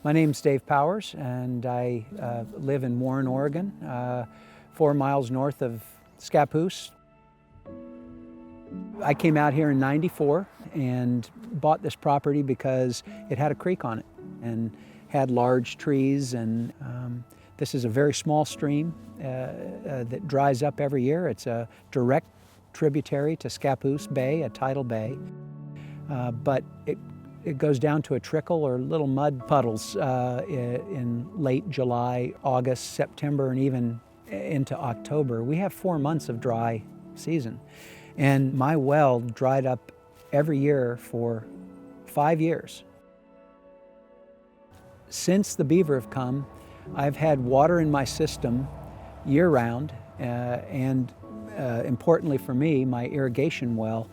My name's Dave Powers, and I live in Warren, Oregon, 4 miles north of Scappoose. I came out here in '94 and bought this property because it had a creek on it and had large trees, and this is a very small stream that dries up every year. It's a direct tributary to Scappoose Bay, a tidal bay, but it goes down to a trickle or little mud puddles in late July, August, September, and even into October. We have 4 months of dry season. And my well dried up every year for 5 years. Since the beaver have come, I've had water in my system year-round, and importantly for me, my irrigation well,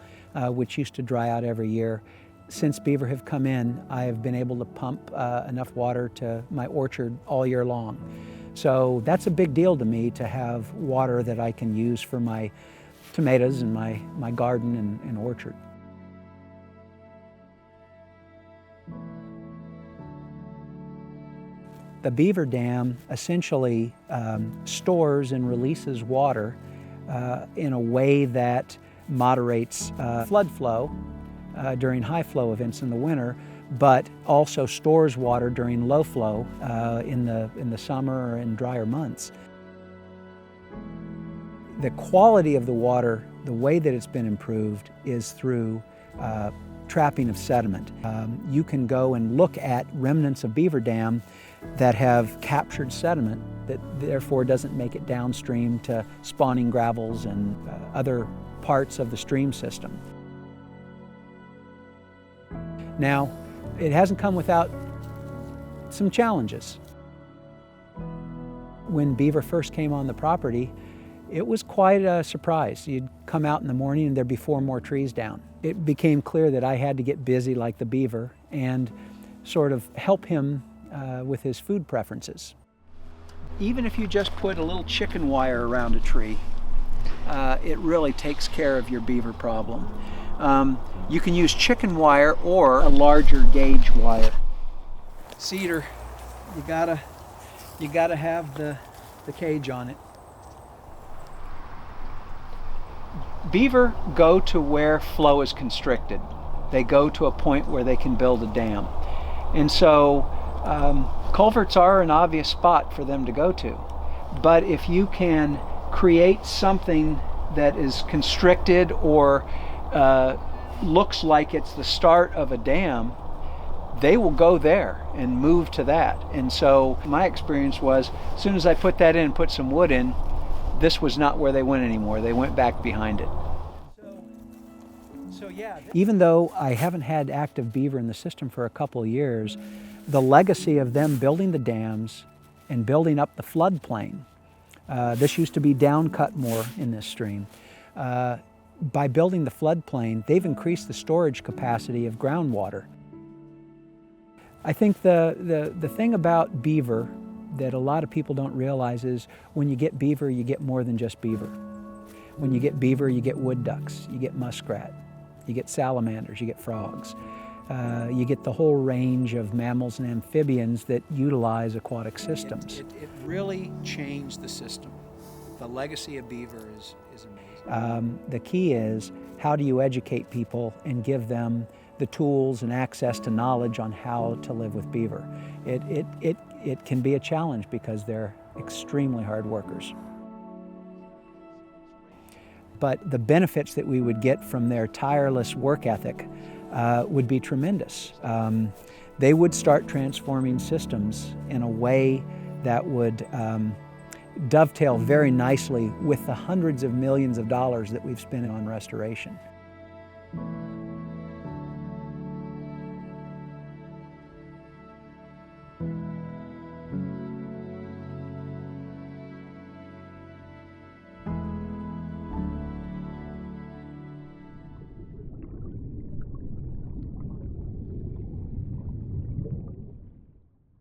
which used to dry out every year. Since beaver have come in, I have been able to pump enough water to my orchard all year long. So that's a big deal to me, to have water that I can use for my tomatoes and my garden and orchard. The beaver dam essentially stores and releases water in a way that moderates flood flow during high flow events in the winter, but also stores water during low flow in the summer or in drier months. The quality of the water, the way that it's been improved, is through trapping of sediment. You can go and look at remnants of beaver dam that have captured sediment that therefore doesn't make it downstream to spawning gravels and other parts of the stream system. Now, it hasn't come without some challenges. When beaver first came on the property, it was quite a surprise. You'd come out in the morning and there'd be 4 more trees down. It became clear that I had to get busy like the beaver and sort of help him with his food preferences. Even if you just put a little chicken wire around a tree, it really takes care of your beaver problem. You can use chicken wire or a larger gauge wire. Cedar, you gotta have the cage on it. Beaver go to where flow is constricted. They go to a point where they can build a dam. And so culverts are an obvious spot for them to go to. But if you can create something that is constricted or looks like it's the start of a dam, they will go there and move to that. And so my experience was, as soon as I put that in and put some wood in, this was not where they went anymore. They went back behind it. Even though I haven't had active beaver in the system for a couple of years, the legacy of them building the dams and building up the floodplain, this used to be down cut more in this stream. By building the floodplain, they've increased the storage capacity of groundwater. I think the thing about beaver that a lot of people don't realize is when you get beaver, you get more than just beaver. When you get beaver, you get wood ducks, you get muskrat, you get salamanders, you get frogs. You get the whole range of mammals and amphibians that utilize aquatic systems. It really changed the system. The legacy of beaver is amazing. The key is, how do you educate people and give them the tools and access to knowledge on how to live with beaver? It can be a challenge because they're extremely hard workers. But the benefits that we would get from their tireless work ethic would be tremendous. They would start transforming systems in a way that would dovetail very nicely with the hundreds of millions of dollars that we've spent on restoration.